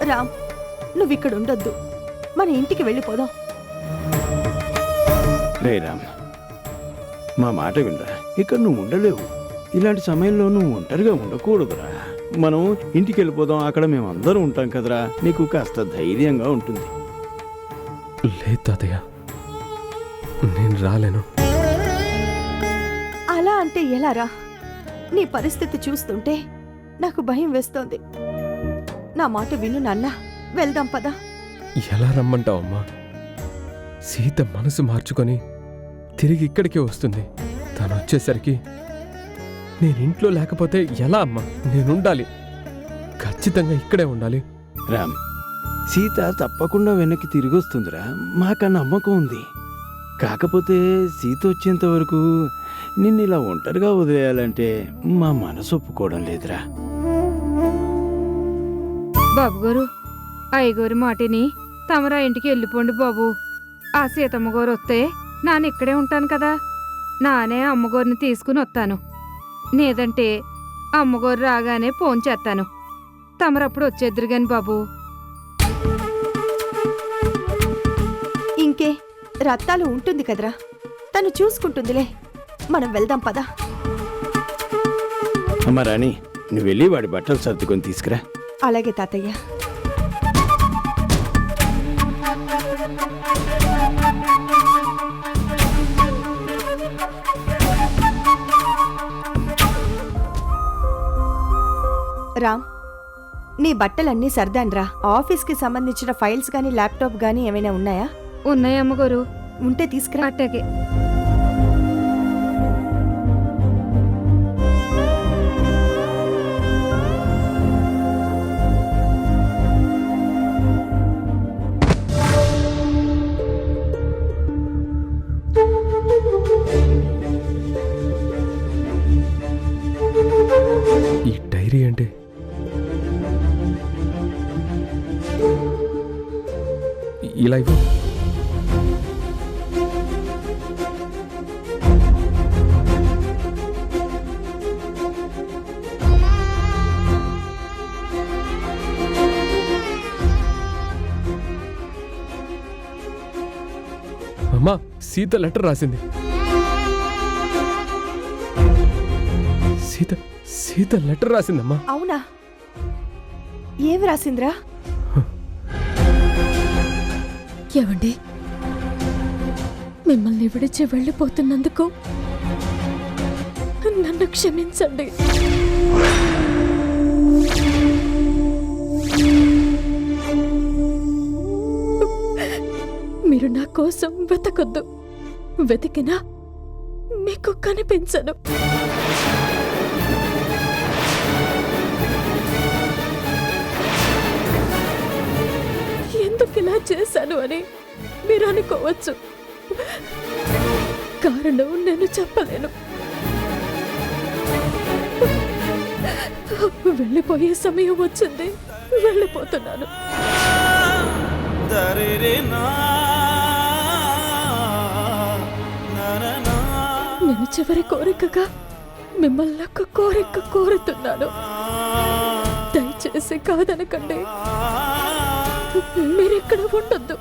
రామ్, నువ్విక్కడ ఉండొద్దు, మన ఇంటికి వెళ్ళిపోదాం. రే రామ్, మా మాట వినరా. ఇక్కడ నువ్వు ఉండలేవు. ఇలాంటి సమయంలో నువ్వు ఒంటరిగా ఉండకూడదురా. మనం ఇంటికి వెళ్ళిపోదాం, అక్కడ మేము అందరం ఉంటాం కదరా. నీకు కాస్త ధైర్యంగా ఉంటుంది. లేదు తాతయ్య, నేను రాలేను. అలా అంటే ఎలా రా? నీ పరిస్థితి చూస్తుంటే నాకు భయం వేస్తోంది. నా మాట విను నాన్న, వెళ్దాం పదా. ఎలా రమ్మంటావమ్మా? సీత మనసు మార్చుకొని తిరిగి ఇక్కడికే వస్తుంది. తను వచ్చేసరికి నేను ఇంట్లో లేకపోతే ఎలా అమ్మా? నేనుండాలి, ఖచ్చితంగా ఇక్కడే ఉండాలి. రామ్, సీత తప్పకుండా వెనక్కి తిరిగి వస్తుందిరా. మాకు నమ్మకం ఉంది. కాకపోతే సీత వచ్చేంత వరకు నిన్ను ఇలా ఒంటరిగా వదిలేయాలంటే మా మనసు ఒప్పుకోవడం లేదురా. బాబు గారు, అయ్యగారి మాటిని తమరా ఇంటికి వెళ్ళిపోండి బాబు. ఆ సీతమ్మ గారు వస్తే నాన్న ఇక్కడే ఉంటాను కదా. నానే అమ్మగారిని తీసుకుని వస్తాను. లేదంటే అమ్మగారు రాగానే ఫోన్ చేస్తాను. తమరప్పుడు వచ్చేద్దరు గాని బాబు. ఇంకే రత్తాలు ఉంటుంది కదరా, తను చూసుకుంటుందిలే. మనం వెళ్దాం పదా. అమ్మ రాణి, నువ్వు వెళ్ళి వాడి బట్టలు సర్దుకొని తీసుకురా. అలాగే తాతయ్య. రామ్, నీ బట్టలన్నీ సర్దాన్రా. ఆఫీస్కి సంబంధించిన ఫైల్స్ గానీ ల్యాప్టాప్ గానీ ఏమైనా ఉన్నాయా? ఉన్నాయి అమ్మగారు. ఉంటే తీసుకురా. అట్టగే. ఈ డైరీ అంటే ఇలా ఇవ్వు. అమ్మా, సీత లెటర్ రాసింది. సీత సీత లెటర్ రాసిందమ్మా. అవునా? ఏమి రాసిందిరా? ఏవండి, మిమ్మల్ని విడిచి వెళ్ళిపోతున్నందుకు నన్ను క్షమించండి. మీరు నా కోసం వెతకొద్దు. వెతికినా మీకు కనిపించను. ఎందుకు ఇలా చేశాను అని మీరు అనుకోవచ్చు. కారణం నేను చెప్పలేను. వెళ్ళిపోయే సమయం వచ్చింది, వెళ్ళిపోతున్నాను. నేను చివరి కోరికగా మిమ్మల్ని ఒక కోరిక కోరుతున్నాను. దయచేసి కాదనకండి. మీరిక్కడ ఉండొద్దు.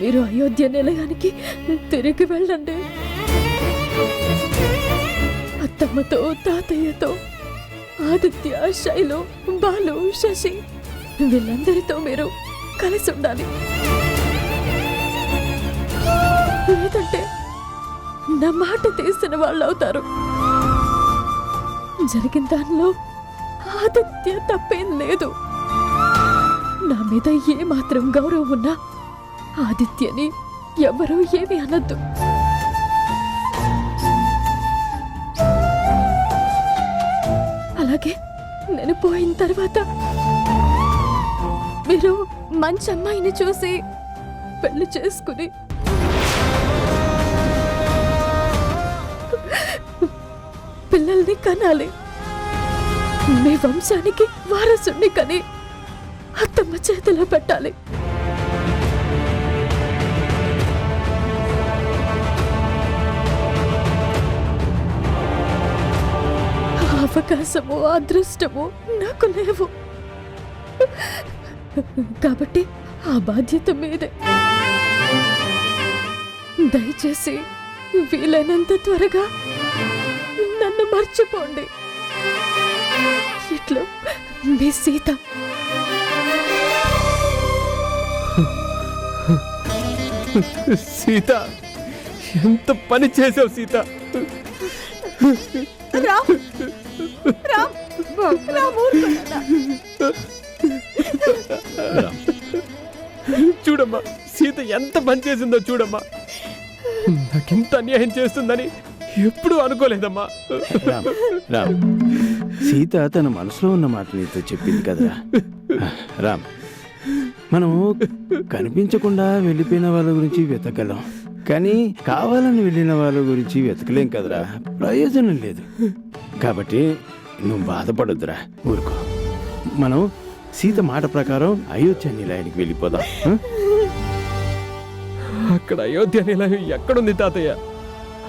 మీరు అయోధ్య నిలయానికి తిరిగి వెళ్ళండి. అత్తమ్మతో, తాతయ్యతో, ఆదిత్య, శైలు, బాలు, శశి వీళ్ళందరితో మీరు కలిసి ఉండాలి. లేదంటే నా మాట తీసిన వాళ్ళు అవుతారు. జరిగిన దానిలో ఆదిత్య తప్పేం లేదు. నా మీద ఏమాత్రం గౌరవం ఉన్నా ఆదిత్యని ఎవరూ ఏమీ అనద్దు. అలాగే నేను పోయిన తర్వాత మీరు మంచి అమ్మాయిని చూసి పెళ్లి చేసుకుని పిల్లల్ని కనాలి. మీ వంశానికి వారసుని కని అత్తమ్మ చేతిలో పెట్టాలి. అవకాశము అదృష్టము నాకు లేవు. కాబట్టి ఆ బాధ్యత మీదే. దయచేసి వీలైనంత త్వరగా నన్ను మర్చిపోండి. ఇట్లా మీ సీత. సీత, ఎంత పని చేసావు సీత. రామ్ రామ్ రామ్ ఊరుకోనన్నా. చూడమ్మా, సీత ఎంత పని చేసిందో చూడమ్మా. నాకింత అన్యాయం చేస్తుందని ఎప్పుడూ అనుకోలేదమ్మా. రామ్ రామ్, సీత తన మనసులో ఉన్న మాట నీతో చెప్పింది కదరా. రామ్, మనము కనిపించకుండా వెళ్ళిపోయిన వాళ్ళ గురించి వెతకలేం, కానీ కావాలని వెళ్ళిన వాళ్ళ గురించి వెతకలేం కదరా. ప్రయోజనం లేదు. కాబట్టి నువ్వు బాధపడొద్దురా, ఊరుకో. మనం సీత మాట ప్రకారం అయోధ్య నిలయానికి వెళ్ళిపోదాం. అక్కడ అయోధ్య నిలయం ఎక్కడుంది తాతయ్య?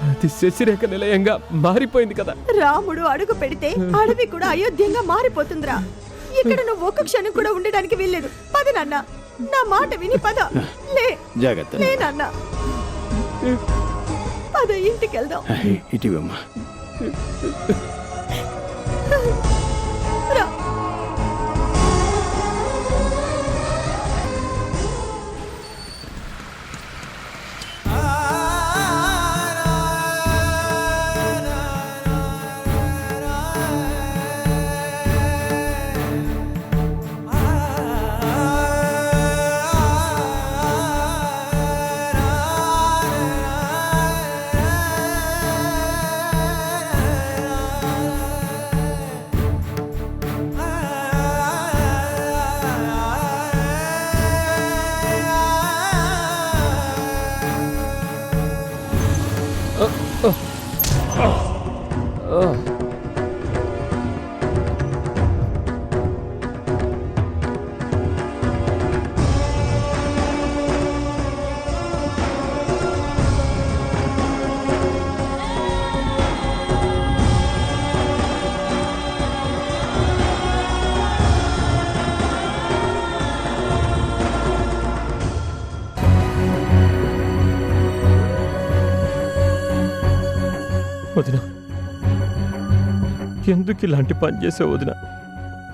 అది శశిరేఖ నిలయంగా మారిపోయింది కదా. రాముడు అడుగు పెడితే అడవి కూడా అయోధ్యంగా మారిపోతుందిరా. ఇక్కడ నువ్వు ఒక్క క్షణం కూడా ఉండడానికి వీల్లేదు. పద నాన్న, నా మాట విని పద. లే జాగ్రత్త. లే నాన్న, పద ఇంటికి వెళ్దాం. ఇటీవమ్మా. రా. వదిన, ఎందుకు ఇలాంటి పని చేసావు వదిన?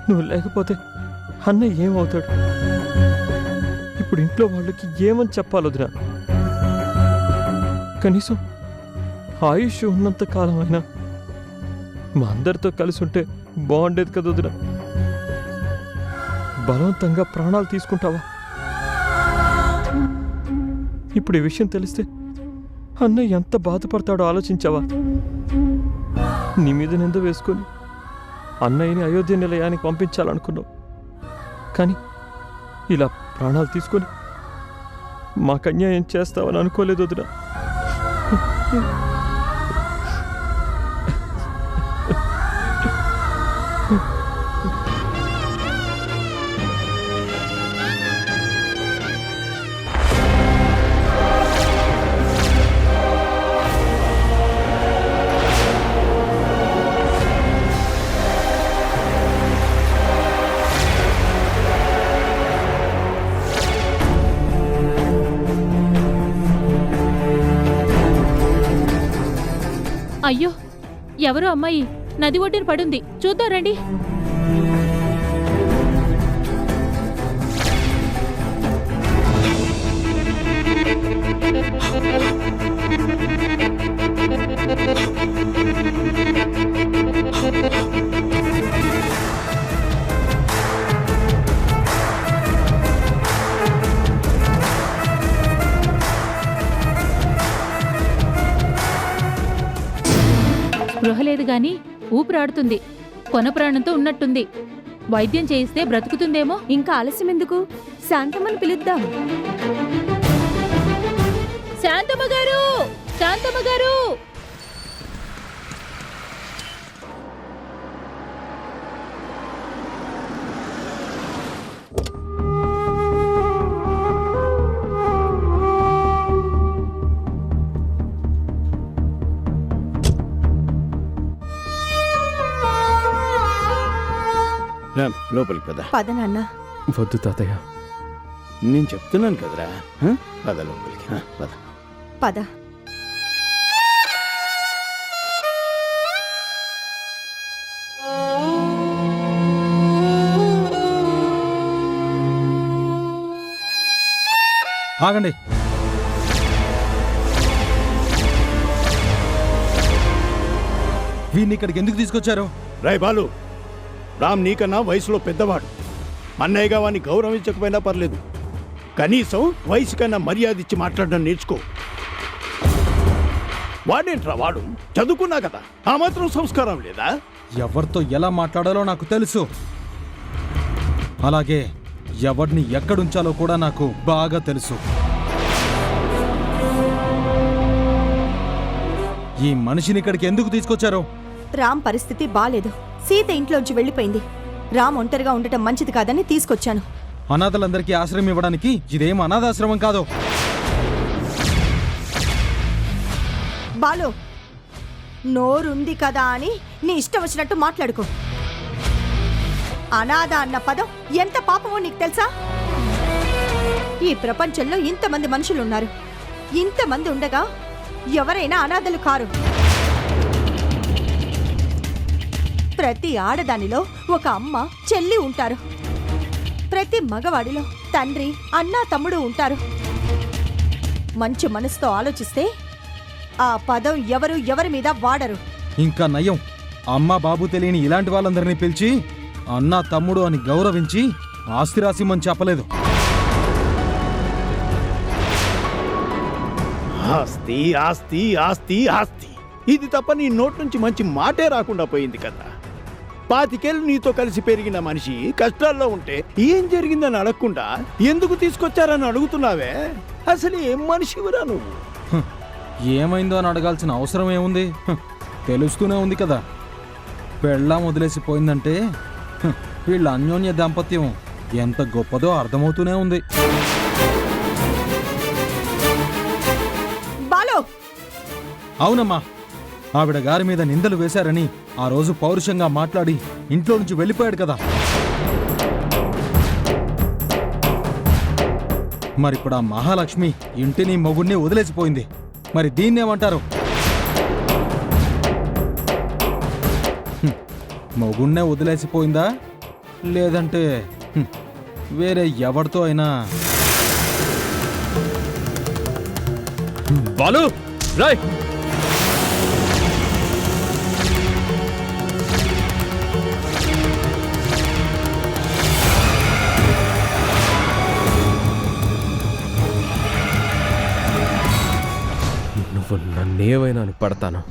నువ్వు లేకపోతే అన్నయ్య ఏమవుతాడు? ఇప్పుడు ఇంట్లో వాళ్ళకి ఏమని చెప్పాలి వదిన? కనీసం ఆయుష్ ఉన్నంత కాలం అయినా మా అందరితో కలిసి ఉంటే బాగుండేది కదా వదిన. బలవంతంగా ప్రాణాలు తీసుకుంటావా? ఇప్పుడు ఈ విషయం తెలిస్తే అన్నయ్య ఎంత బాధపడతాడో ఆలోచించావా? నీ మీద నింద వేసుకొని అన్నయ్యని అయోధ్య నిలయానికి పంపించాలనుకున్నావు, కానీ ఇలా ప్రాణాలు తీసుకొని మాకు అన్యాయం చేస్తావని అనుకోలేదు వదిన. అయ్యో, ఎవరో అమ్మాయి నది ఒడ్డున పడుంది, చూద్దాం రండి. స్పృహ లేదు గాని ఊపిరాడుతుంది, కొన ప్రాణంతో ఉన్నట్టుంది. వైద్యం చేయిస్తే బ్రతుకుతుందేమో. ఇంకా ఆలస్యం ఎందుకు? శాంతమ్మని పిలుద్దాం. శాంతమ్మ గారు, శాంతమ్మ గారు! రామ్ లోపలికి పద. పద నాన్న. వద్దు తాతయ్య. నేను చెప్తున్నాను కదరా, పద లోపలికి, పద. పద. ఆగండి. వీడిని ఇక్కడికి ఎందుకు తీసుకొచ్చారు? రాయ్ బాలు, రామ్ నీకన్నా వయసులో పెద్దవాడు. అన్నయ్యగా వాడిని గౌరవించకపోయినా పర్లేదు, కనీసం వయసు కన్నా మర్యాద ఇచ్చి మాట్లాడడం నేర్చుకో. వాడేంట్రా వాడు, చదువుకున్నా కదా, ఆ మాత్రం సంస్కారం లేదా? ఎవరితో ఎలా మాట్లాడాలో నాకు తెలుసు. అలాగే ఎవరిని ఎక్కడుంచాలో కూడా నాకు బాగా తెలుసు. ఈ మనిషిని ఇక్కడికి ఎందుకు తీసుకొచ్చారు? రామ్ పరిస్థితి బాలేదు. సీత ఇంట్లోంచి వెళ్ళిపోయింది. రామ్ ఒంటరిగా ఉండటం మంచిది కాదని తీసుకొచ్చాను. అనాథలందరికీ ఆశ్రయం ఇవ్వడానికి ఇదేం అనాథాశ్రమం కాదు. బాలు, నోరుంది కదా అని నీ ఇష్టం వచ్చినట్టు మాట్లాడుకో. అనాథ అన్న పదం ఎంత పాపమో నీకు తెలుసా? ఈ ప్రపంచంలో ఇంతమంది మనుషులున్నారు. ఇంతమంది ఉండగా ఎవరైనా అనాథలు కారు. ప్రతి ఆడదానిలో ఒక అమ్మ, చెల్లి ఉంటారు. ప్రతి మగవాడిలో తండ్రి, అన్న, తమ్ముడు ఉంటారు. మంచి మనసుతో ఆలోచిస్తే ఆ పదం ఎవరి మీద వాడరు. ఇంకా నయం, అమ్మ బాబు తెలియని ఇలాంటి వాళ్ళందరినీ పిలిచి అన్న తమ్ముడు అని గౌరవించి ఆస్తి రాసిమని చెప్పలేదు. ఆస్తి ఆస్తి ఆస్తి ఆస్తి, ఇది తప్ప నీ నోటి నుంచి మంచి మాటే రాకుండా పోయింది కదా. 25 ఏళ్ళు నీతో కలిసి పెరిగిన మనిషి కష్టాల్లో ఉంటే ఏం జరిగిందని అడగకుండా ఎందుకు తీసుకొచ్చారని అడుగుతున్నావే? అసలు ఏం మనిషివిరా నువ్వు? ఏమైందో అని అడగాల్సిన అవసరం ఏముంది? తెలుస్తూనే ఉంది కదా. పెళ్ళాం వదిలేసిపోయిందంటే వీళ్ళ అన్యోన్య దాంపత్యం ఎంత గొప్పదో అర్థమవుతూనే ఉంది. బాలో, అవునమ్మా, ఆవిడ గారి మీద నిందలు వేశారని ఆ రోజు పౌరుషంగా మాట్లాడి ఇంట్లో నుంచి వెళ్ళిపోయాడు కదా. మరిప్పుడు ఆ మహాలక్ష్మి ఇంటిని మొగుడిని వదిలేసిపోయింది. మరి దీన్నేమంటారు? మొగుణ్ణే వదిలేసిపోయిందా, లేదంటే వేరే ఎవరితో అయినా? బాలు రాయ్, నువ్వు నన్నేమైనా అని పడతాను.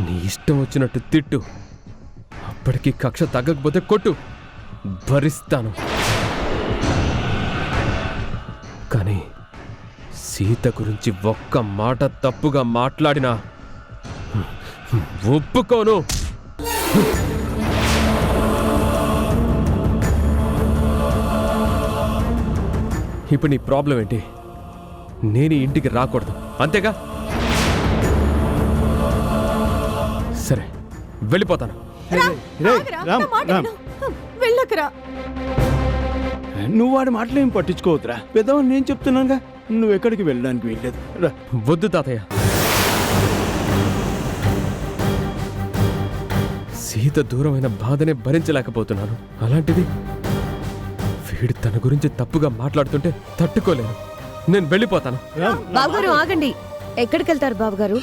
నీ ఇష్టం వచ్చినట్టు తిట్టు, అప్పటికి కక్ష తగ్గకపోతే కొట్టు, భరిస్తాను. కానీ సీత గురించి ఒక్క మాట తప్పుగా మాట్లాడినా ఒప్పుకోను. ఇప్పుడు నీ ప్రాబ్లం ఏంటి? నేను ఈ ఇంటికి రాకూడదు, అంతేగా? సరే, వెళ్ళిపోతాను. ఆగరా, నా మాట విను. వెళ్ళకురా. నువ్వు వాడి మాటలేం పట్టించుకోవద్దురా, పెద్దవాడిని నేను చెప్తున్నానుగా. నువ్వు ఎక్కడికి వెళ్ళడానికి వీల్లేదు. రా. వద్దు తాతయ్య, సీత దూరమైన బాధనే భరించలేకపోతున్నాను. అలాంటిది వీడు తన గురించి తప్పుగా మాట్లాడుతుంటే తట్టుకోలేను. నేను వెళ్ళిపోతాను. బాబుగారు ఆగండి. ఎక్కడికి వెళ్తారు బాబుగారు?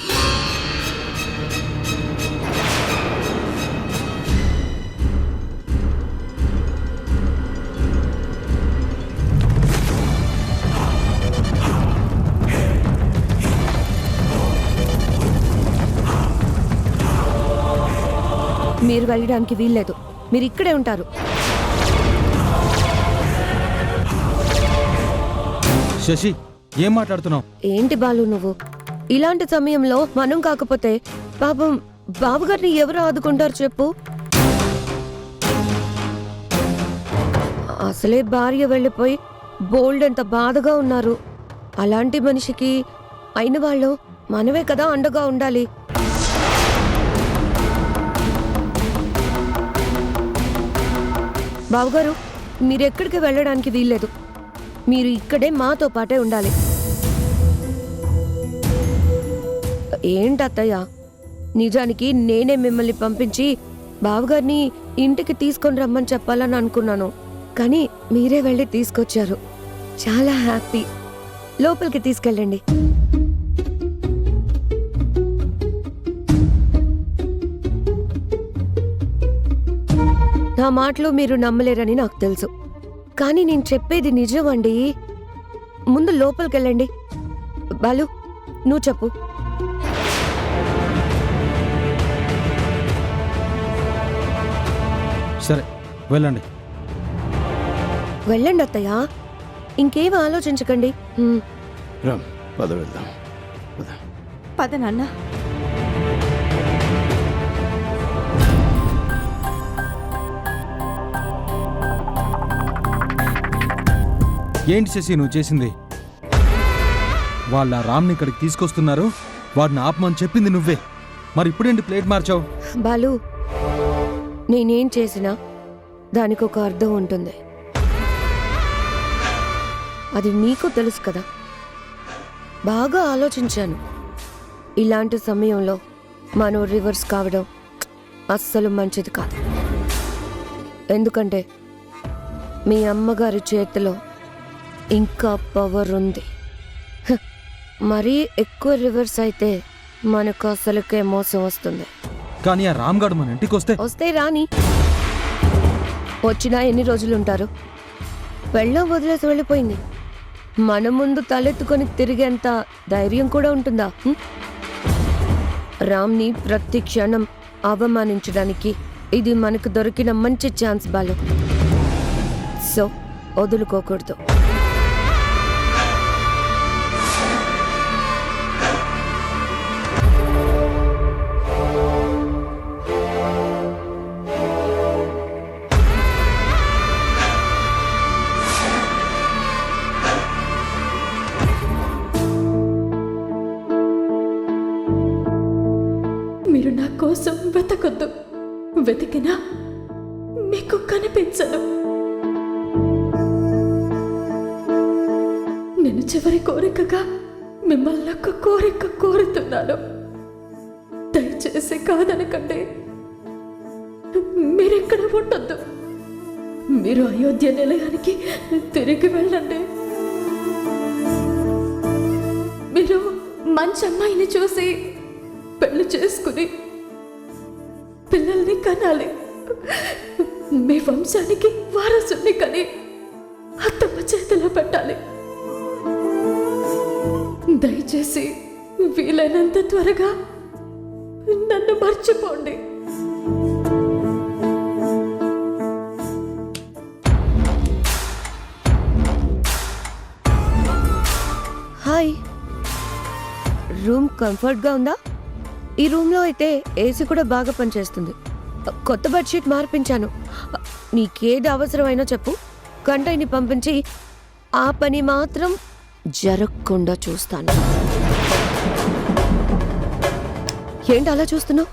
మీరు వెళ్ళడానికి వీల్లేదు. మీరు ఇక్కడే ఉంటారు. శశి, ఏం మాట్లాడుతున్నావు? ఏంటి బాలు నువ్వు? ఇలాంటి సమయంలో మనం కాకపోతే పాపం బాబుగారిని ఎవరు ఆదుకుంటారు చెప్పు? అసలే భార్య వెళ్ళిపోయి బోల్డ్ ఎంత బాధగా ఉన్నారు. అలాంటి మనిషికి అయిన వాళ్ళు మనమే కదా అండగా ఉండాలి. బావగారు మీరెక్కడికి వెళ్ళడానికి వీల్లేదు. మీరు ఇక్కడే మాతో పాటే ఉండాలి. ఏంటత్తయ్య, నిజానికి నేనే మిమ్మల్ని పంపించి బావగారిని ఇంటికి తీసుకొని రమ్మని చెప్పాలని అనుకున్నాను. కానీ మీరే వెళ్ళి తీసుకొచ్చారు. చాలా హ్యాపీ. లోపలికి తీసుకెళ్ళండి. నా మాటలు మీరు నమ్మలేరని నాకు తెలుసు, కానీ నేను చెప్పేది నిజం అండి. ముందు లోపలికెళ్ళండి. బాలు, నువ్వు చెప్పు. సరే వెళ్ళండి. వెళ్ళండి అత్తయ్య, ఇంకేం ఆలోచించకండి. రామ్, పద వెళ్దాం. పద. పద నాన్న. ఏంటి శశి నువ్వు చేసింది? వాళ్ళ రామ్ని ఇక్కడికి తీసుకొస్తున్నారు, వాడిని ఆపమని చెప్పింది నువ్వే. మరి ఇప్పుడేంటి ప్లేట్ మార్చావు? బాలు, నేనేం చేసినా దానికి ఒక అర్థం ఉంటుంది. అది నీకు తెలుసు కదా. బాగా ఆలోచించాను. ఇలాంటి సమయంలో మనం రివర్స్ కావడం అస్సలు మంచిది కాదు. ఎందుకంటే మీ అమ్మగారి చేతిలో ఇంకా పవర్ ఉంది. మరీ ఎక్కువ రివర్స్ అయితే మనకు అసలుకే మోసం వస్తుంది. కానీ ఆ రామ్గాడు మన ఇంటికి వస్తే రాని. వచ్చినా ఎన్ని రోజులు ఉంటారు? వెళ్ళం వదిలేసి వెళ్ళిపోయింది. మన ముందు తలెత్తుకొని తిరిగేంత ధైర్యం కూడా ఉంటుందా? రామ్ని ప్రతి క్షణం అవమానించడానికి ఇది మనకు దొరికిన మంచి ఛాన్స్ బాలు. సో వదులుకోకూడదు. మీరు నా కోసం వెతకొద్దు. వెతికినా మీకు కనిపించను. నేను చివరి కోరికగా మిమ్మల్ని ఒక కోరిక కోరుతున్నాను. దయచేసి కాదనకండి. మీరెక్కడ ఉండొద్దు. మీరు అయోధ్య నిలయానికి తిరిగి వెళ్ళండి. మీరు మంచి అమ్మాయిని చూసి పెళ్లి చేసుకుని పిల్లల్ని కనాలి. మీ వంశానికి వారసుని కని అత్తమ్మ చేతిలో పెట్టాలి. దయచేసి వీలైనంత త్వరగా నన్ను మర్చిపోండి. హాయ్, రూమ్ కంఫర్ట్గా ఉందా? ఈ రూమ్లో అయితే ఏసీ కూడా బాగా పనిచేస్తుంది. కొత్త బెడ్షీట్ మార్పించాను. నీకేది అవసరమైనా చెప్పు, గంటని పంపించి ఆ పని మాత్రం జరగకుండా చూస్తాను. ఏంటి అలా చూస్తున్నావు?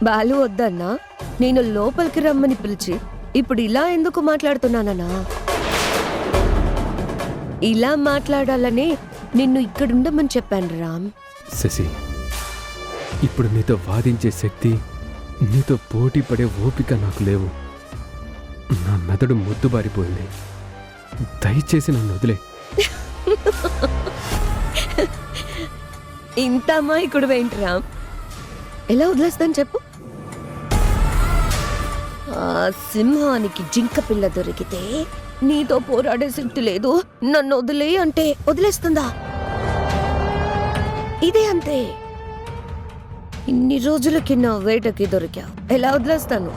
బాలు వద్దన్నా నేను లోపలికి రమ్మని పిలిచి ఇప్పుడు ఇలా ఎందుకు మాట్లాడుతున్నానన్నా? ఇలా మాట్లాడాలని నిన్ను ఇక్కడుండమని చెప్పాను రామ్. శశి, ఇప్పుడు నీతో వాదించే శక్తి, నీతో పోటీ పడే ఓపిక నాకు లేవు. నా మెదడు మొద్దుబారిపోయింది. దయచేసి నన్ను వదిలే. ఇంత అమాయకుడు ఏంటి రామ్? ఎలా వదిలేస్తాను చెప్పు? ఆ సింహానికి జింక పిల్ల దొరికితే నీతో పోరాడే శక్తి లేదు, నన్ను వదిలే అంటే వదిలేస్తుందా? ఇదే అంతే. ఇన్ని రోజులకి నా వేటకి దొరికావు, ఎలా వదిలేస్తాను?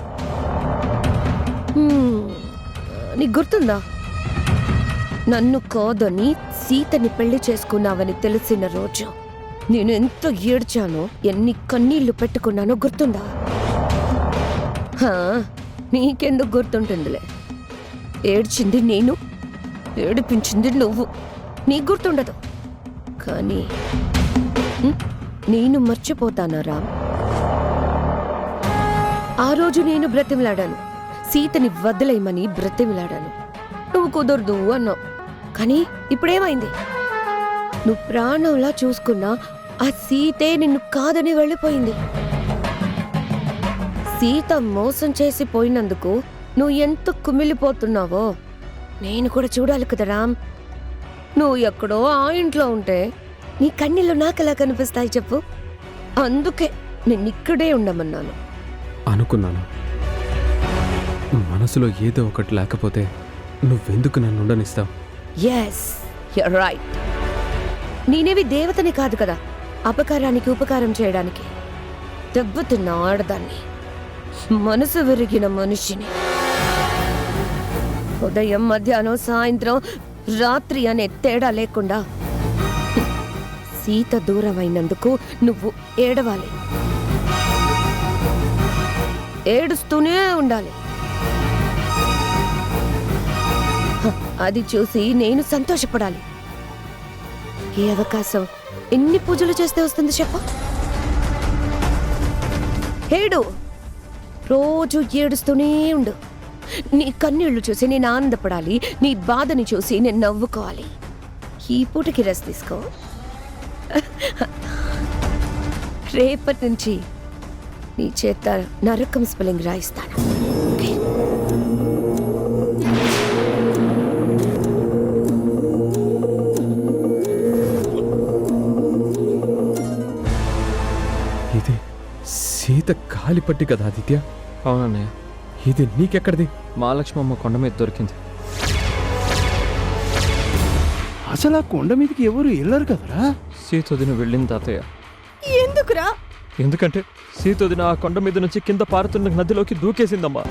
నీకు గుర్తుందా, నన్ను కాదని సీతని పెళ్లి చేసుకున్నావని తెలిసిన రోజు నేను ఎంత ఏడ్చానో, ఎన్ని కన్నీళ్లు పెట్టుకున్నానో గుర్తుందా? నీకెందుకు గుర్తుంటుందిలే. ఏడ్చింది నేను, ఏడిపించింది నువ్వు. నీకు గుర్తుండదు, కానీ నేను మర్చిపోతానా రామ్? ఆ రోజు నేను బ్రతిమలాడాను, సీతని వదిలేయమని బ్రతిమిలాడాను. నువ్వు కుదరదు అన్నావు. కానీ ఇప్పుడేమైంది? నువ్వు ప్రాణంలా చూసుకున్నా ఆ సీతే నిన్ను కాదని వెళ్ళిపోయింది. సీత మోసం చేసి పోయినందుకు నువ్వు ఎంత కుమిలిపోతున్నావో నేను కూడా చూడాలి కదా రామ్. నువ్వు ఎక్కడో ఆ ఇంట్లో ఉంటే నీ కన్నీళ్ళు నాకెలా కనిపిస్తాయి చెప్పు? అందుకే నిన్నిక్కడే ఉండమన్నాను. అనుకున్నాను, మనసులో ఏదో ఒకటి లేకపోతే నువ్వెందుకు నన్ను ఉండనిస్తావు? Yes, your right. నేనేవి దేవతని కాదు కదా అపకారానికి ఉపకారం చేయడానికి. దెబ్బతిన్న ఆడదాన్ని, మనసు విరిగిన మనిషిని. ఉదయం, మధ్యాహ్నం, సాయంత్రం, రాత్రి అనే తేడా లేకుండా సీత దూరమైనందుకు నువ్వు ఏడవాలి, ఏడుస్తూనే ఉండాలి. అది చూసి నేను సంతోషపడాలి. ఈ అవకాశం ఎన్ని పూజలు చేస్తే వస్తుంది చెప్పు? ఏడు, రోజు ఏడుస్తూనే ఉండు. నీ కన్నీళ్లు చూసి నేను ఆనందపడాలి, నీ బాధని చూసి నేను నవ్వుకోవాలి. ఈ పూటకి రెస్ట్ తీసుకో. రేపటి నుంచి నీ చేత నరకం స్పెల్లింగ్ రాయిస్తాను. ఓకే? ఇది సీత కాలిపట్టి కదా ఆదిత్య? అవునన్నయ్య, ఇది నీకెక్కడిది? మహాలక్ష్మమ్మ కొండ మీద దొరికింది. అసలు ఆ కొండ మీదకి ఎవరు వెళ్ళరు కదరా? సీతొదిన వెళ్ళింది తాతయ్య. ఎందుకురా? ఎందుకంటే సీతొదిన ఆ కొండ మీద నుంచి కింద పారుతున్న నదిలోకి దూకేసిందమ్మా.